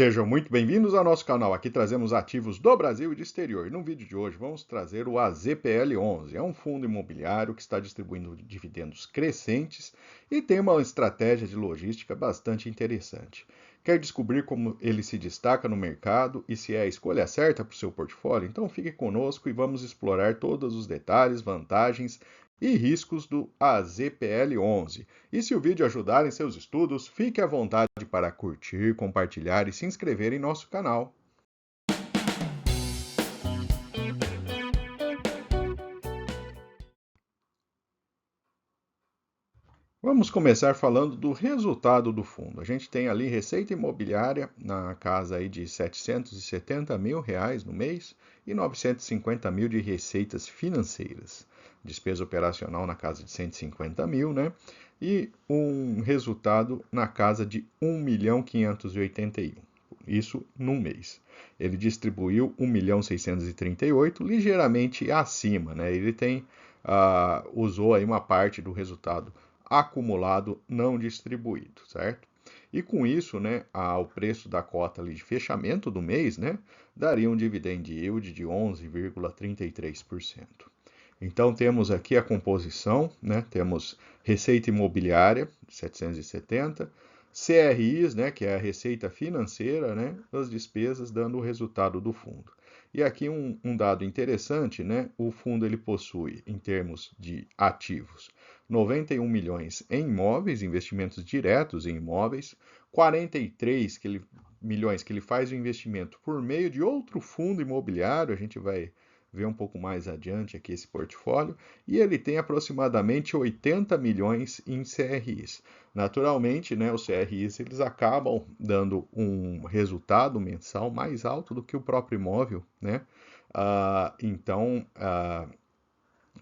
Sejam muito bem-vindos ao nosso canal. Aqui trazemos ativos do Brasil e do exterior. E no vídeo de hoje vamos trazer o AZPL11. É um fundo imobiliário que está distribuindo dividendos crescentes e tem uma estratégia de logística bastante interessante. Quer descobrir como ele se destaca no mercado e se é a escolha certa para o seu portfólio? Então fique conosco e vamos explorar todos os detalhes, vantagens e riscos do AZPL11. E se o vídeo ajudar em seus estudos, fique à vontade para curtir, compartilhar e se inscrever em nosso canal. Vamos começar falando do resultado do fundo. A gente tem ali receita imobiliária na casa aí de R$ 770 mil no mês e 950 mil de receitas financeiras. Despesa operacional na casa de 150 mil, né? E um resultado na casa de 1.581. Isso num mês. Ele distribuiu 1.638, ligeiramente acima, né? Ele usou aí uma parte do resultado acumulado não distribuído, certo? E com isso, né, o preço da cota ali de fechamento do mês, né, daria um dividend yield de 11,33%. Então temos aqui a composição, né? Temos receita imobiliária, 770, CRIs, né, que é a receita financeira, né, as despesas dando o resultado do fundo. E aqui um dado interessante, né? O fundo ele possui, em termos de ativos, 91 milhões em imóveis, investimentos diretos em imóveis, 43 milhões que ele faz o investimento por meio de outro fundo imobiliário, a gente vai ver um pouco mais adiante aqui esse portfólio, e ele tem aproximadamente 80 milhões em CRIs. Naturalmente, né, os CRIs eles acabam dando um resultado mensal mais alto do que o próprio imóvel, né?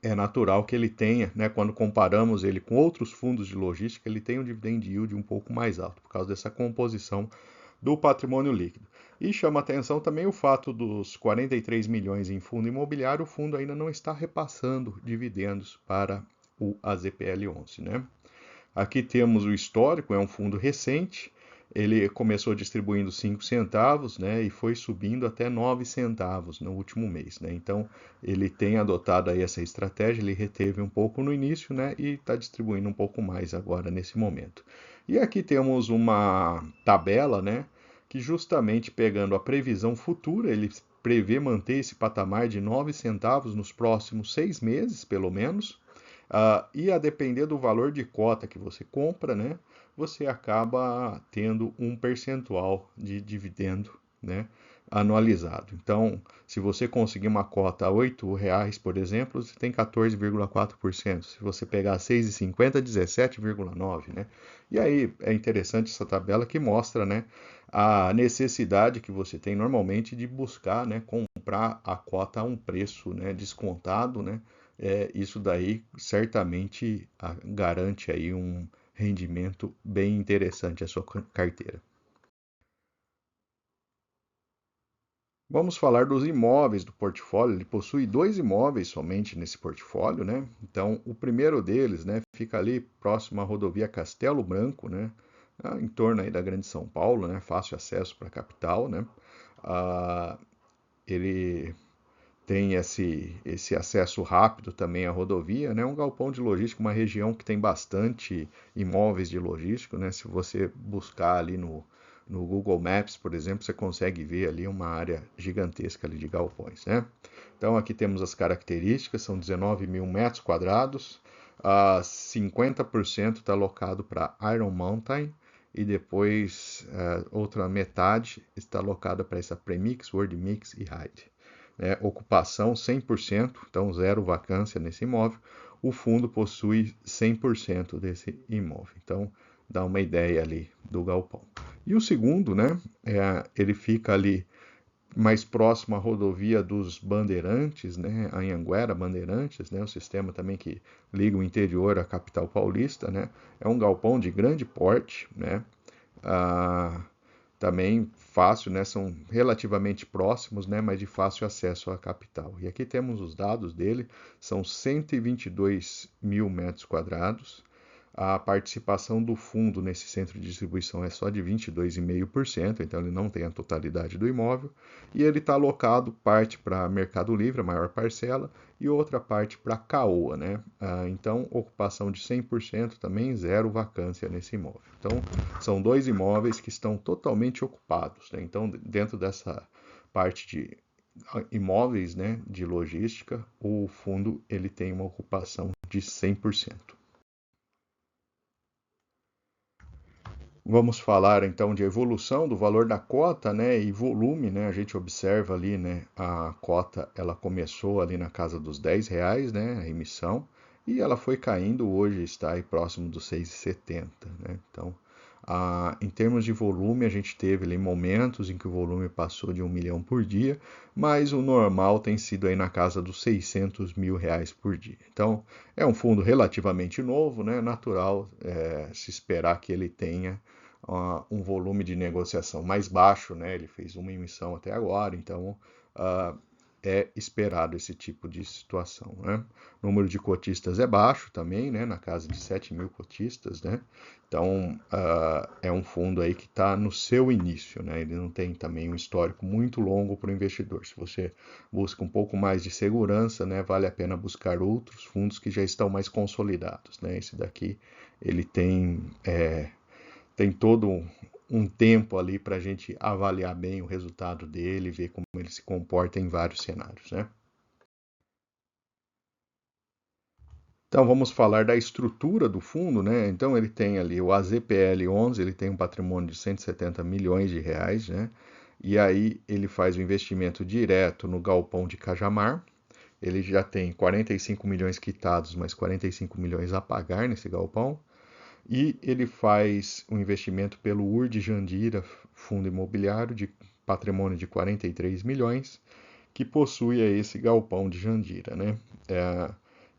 É natural que ele tenha, né, quando comparamos ele com outros fundos de logística, ele tem um dividend yield um pouco mais alto, por causa dessa composição do patrimônio líquido. E chama atenção também o fato dos 43 milhões em fundo imobiliário, o fundo ainda não está repassando dividendos para o AZPL11, né? Aqui temos o histórico, é um fundo recente, ele começou distribuindo 5 centavos, né, e foi subindo até 9 centavos no último mês, né? Então, ele tem adotado aí essa estratégia, ele reteve um pouco no início, né, e está distribuindo um pouco mais agora nesse momento. E aqui temos uma tabela, né, que justamente pegando a previsão futura, ele prevê manter esse patamar de 9 centavos nos próximos 6 meses, pelo menos. E a depender do valor de cota que você compra, né, você acaba tendo um percentual de dividendo, né, anualizado. Então, se você conseguir uma cota a R$ 8, por exemplo, você tem 14,4%. Se você pegar 6,50, 17,9%, né? E aí é interessante essa tabela que mostra, né, a necessidade que você tem normalmente de buscar, né, comprar a cota a um preço, né, descontado, né? Isso daí certamente garante aí um rendimento bem interessante à sua carteira. Vamos falar dos imóveis do portfólio. Ele possui 2 imóveis somente nesse portfólio, né? Então, o primeiro deles, né, fica ali próximo à rodovia Castelo Branco, né? Em torno aí da Grande São Paulo, né? Fácil acesso para a capital, né? Ah, ele tem esse acesso rápido também à rodovia, né? Um galpão de logística, uma região que tem bastante imóveis de logístico, né? Se você buscar ali no Google Maps, por exemplo, você consegue ver ali uma área gigantesca ali de galpões, né? Então aqui temos as características, são 19 mil metros quadrados, 50% está alocado para Iron Mountain e depois outra metade está alocada para essa Premix, World Mix e Hyde. Ocupação 100%, então zero vacância nesse imóvel. O fundo possui 100% desse imóvel. Então, dá uma ideia ali do galpão. E o segundo, né, ele fica ali mais próximo à rodovia dos Bandeirantes, né, a Anhanguera Bandeirantes, né, o sistema também que liga o interior à capital paulista, né, é um galpão de grande porte, né, também fácil, né, são relativamente próximos, né, mas de fácil acesso à capital. E aqui temos os dados dele, são 122 mil metros quadrados, a participação do fundo nesse centro de distribuição é só de 22,5%, então ele não tem a totalidade do imóvel, e ele está alocado parte para Mercado Livre, a maior parcela, e outra parte para Caoa, né? Então, ocupação de 100% também, zero vacância nesse imóvel. Então, são dois imóveis que estão totalmente ocupados, né? Então, dentro dessa parte de imóveis, né, de logística, o fundo ele tem uma ocupação de 100%. Vamos falar então de evolução do valor da cota, né, e volume, né? A gente observa ali, né, a cota ela começou ali na casa dos R$ 10, né, a emissão, e ela foi caindo, hoje está aí próximo dos 6,70, né? Então, em termos de volume, a gente teve ali momentos em que o volume passou de 1 milhão por dia, mas o normal tem sido aí na casa dos R$ 600 mil por dia. Então, é um fundo relativamente novo, né? Natural se esperar que ele tenha um volume de negociação mais baixo, né? Ele fez uma emissão até agora, então é esperado esse tipo de situação, né? O número de cotistas é baixo também, né? Na casa de 7 mil cotistas, né? Então é um fundo aí que está no seu início, né? Ele não tem também um histórico muito longo para o investidor. Se você busca um pouco mais de segurança, né? Vale a pena buscar outros fundos que já estão mais consolidados, né? Esse daqui ele tem todo um tempo ali para a gente avaliar bem o resultado dele, ver como ele se comporta em vários cenários, né? Então vamos falar da estrutura do fundo, né? Então ele tem ali o AZPL11, ele tem um patrimônio de 170 milhões de reais, né? E aí ele faz o investimento direto no galpão de Cajamar. Ele já tem 45 milhões quitados, mais 45 milhões a pagar nesse galpão. E ele faz um investimento pelo URD Jandira, fundo imobiliário de patrimônio de 43 milhões, que possui esse galpão de Jandira, né?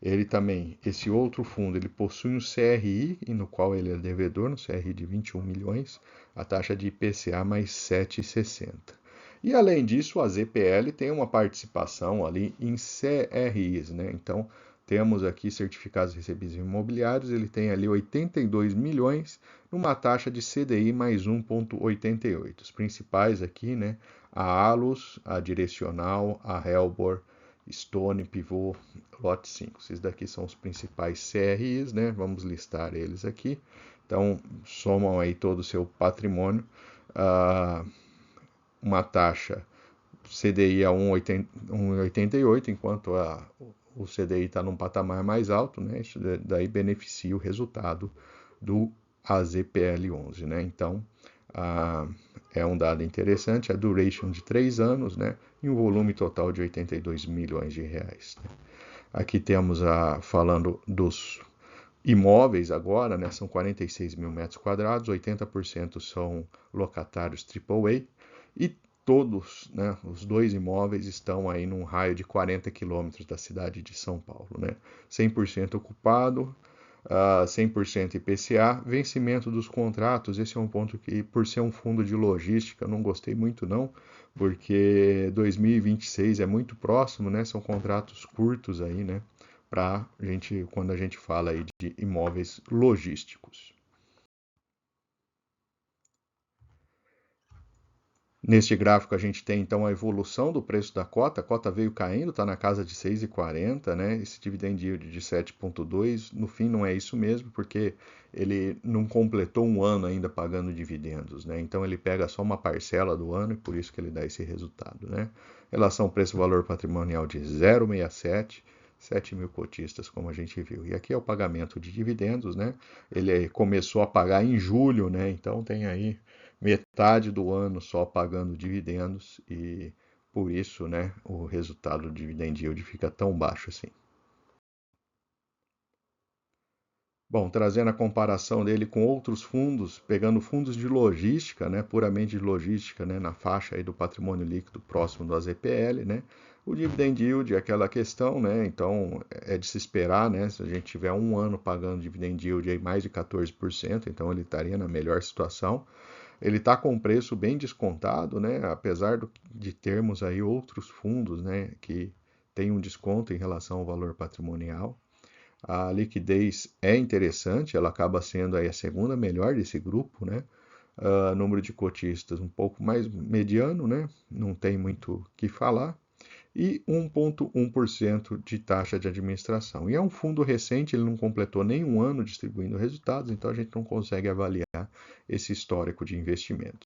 Ele também, esse outro fundo, ele possui um CRI, no qual ele é devedor, no CRI de 21 milhões, a taxa de IPCA mais 7,60. E além disso, a ZPL tem uma participação ali em CRIs, né? Então, temos aqui certificados recebíveis imobiliários, ele tem ali 82 milhões, numa taxa de CDI mais 1,88. Os principais aqui, né? A Alus, a Direcional, a Helbor, Stone, Pivot, Lot 5. Esses daqui são os principais CRIs, né? Vamos listar eles aqui. Então, somam aí todo o seu patrimônio. Uma taxa CDI a 1,88, enquanto o CDI está num patamar mais alto, né? Isso daí beneficia o resultado do AZPL11, né? Então, é um dado interessante, a duration de 3 anos, né? E um volume total de 82 milhões de reais. Né? Aqui temos falando dos imóveis agora, né? São 46 mil metros quadrados, 80% são locatários AAA e todos, né, os dois imóveis estão aí num raio de 40 quilômetros da cidade de São Paulo, né? 100% ocupado, 100% IPCA, vencimento dos contratos, esse é um ponto que, por ser um fundo de logística, eu não gostei muito não, porque 2026 é muito próximo, né? São contratos curtos aí, né? Quando a gente fala aí de imóveis logísticos. Neste gráfico a gente tem então a evolução do preço da cota. A cota veio caindo, está na casa de 6,40, né? Esse dividend yield de 7,2. No fim não é isso mesmo, porque ele não completou um ano ainda pagando dividendos, né? Então ele pega só uma parcela do ano e por isso que ele dá esse resultado, né? Relação preço-valor patrimonial de 0,67. 7 mil cotistas, como a gente viu. E aqui é o pagamento de dividendos, né? Ele começou a pagar em julho, né? Então tem aí metade do ano só pagando dividendos e por isso, né, o resultado do dividend yield fica tão baixo assim. Bom, trazendo a comparação dele com outros fundos, pegando fundos de logística, né, puramente de logística, né, na faixa aí do patrimônio líquido próximo do AZPL, né, o dividend yield é aquela questão, né, então é de se esperar, né, se a gente tiver um ano pagando dividend yield aí mais de 14%, então ele estaria na melhor situação. Ele está com um preço bem descontado, né, apesar de termos aí outros fundos, né, que têm um desconto em relação ao valor patrimonial. A liquidez é interessante, ela acaba sendo aí a segunda melhor desse grupo, né? Número de cotistas um pouco mais mediano, né? Não tem muito o que falar. E 1,1% de taxa de administração. E é um fundo recente, ele não completou nenhum ano distribuindo resultados, então a gente não consegue avaliar esse histórico de investimento.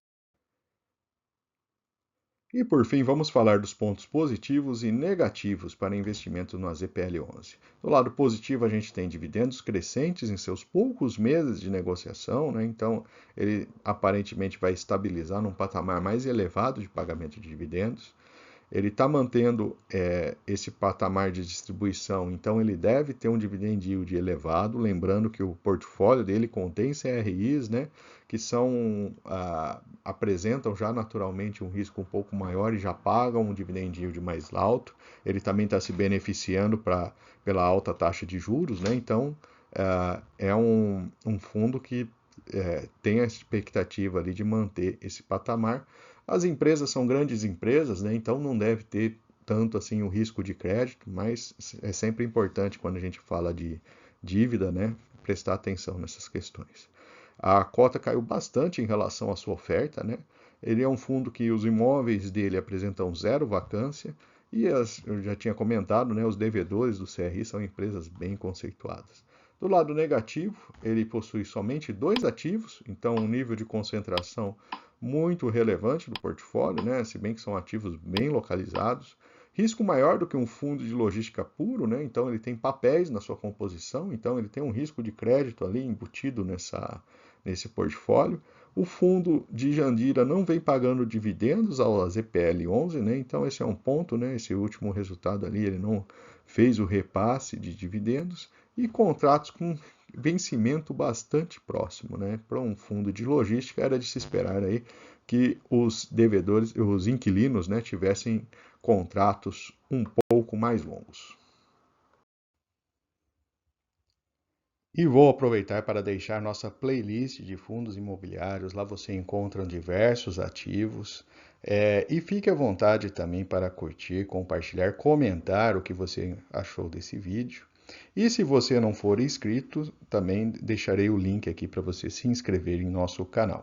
E por fim, vamos falar dos pontos positivos e negativos para investimento no AZPL11. Do lado positivo, a gente tem dividendos crescentes em seus poucos meses de negociação, né? Então ele aparentemente vai estabilizar num patamar mais elevado de pagamento de dividendos. Ele está mantendo esse patamar de distribuição, então ele deve ter um dividend yield elevado, lembrando que o portfólio dele contém CRIs, né, que apresentam já naturalmente um risco um pouco maior e já pagam um dividend yield mais alto. Ele também está se beneficiando pela alta taxa de juros, né, então é um fundo que tem a expectativa ali de manter esse patamar. As empresas são grandes empresas, né? Então não deve ter tanto assim o risco de crédito, mas é sempre importante quando a gente fala de dívida, né? Prestar atenção nessas questões. A cota caiu bastante em relação à sua oferta, né? Ele é um fundo que os imóveis dele apresentam zero vacância e eu já tinha comentado, né? Os devedores do CRI são empresas bem conceituadas. Do lado negativo, ele possui somente 2 ativos, então um nível de concentração muito relevante do portfólio, né? Se bem que são ativos bem localizados. Risco maior do que um fundo de logística puro, né? Então ele tem papéis na sua composição, então ele tem um risco de crédito ali embutido nesse portfólio. O fundo de Jandira não vem pagando dividendos ao AZPL11, né? Então esse é um ponto, né? Esse último resultado ali, ele não fez o repasse de dividendos e contratos com vencimento bastante próximo, né? Para um fundo de logística era de se esperar aí que os devedores, os inquilinos, né, tivessem contratos um pouco mais longos. E vou aproveitar para deixar nossa playlist de fundos imobiliários. Lá você encontra diversos ativos. E fique à vontade também para curtir, compartilhar, comentar o que você achou desse vídeo. E se você não for inscrito, também deixarei o link aqui para você se inscrever em nosso canal.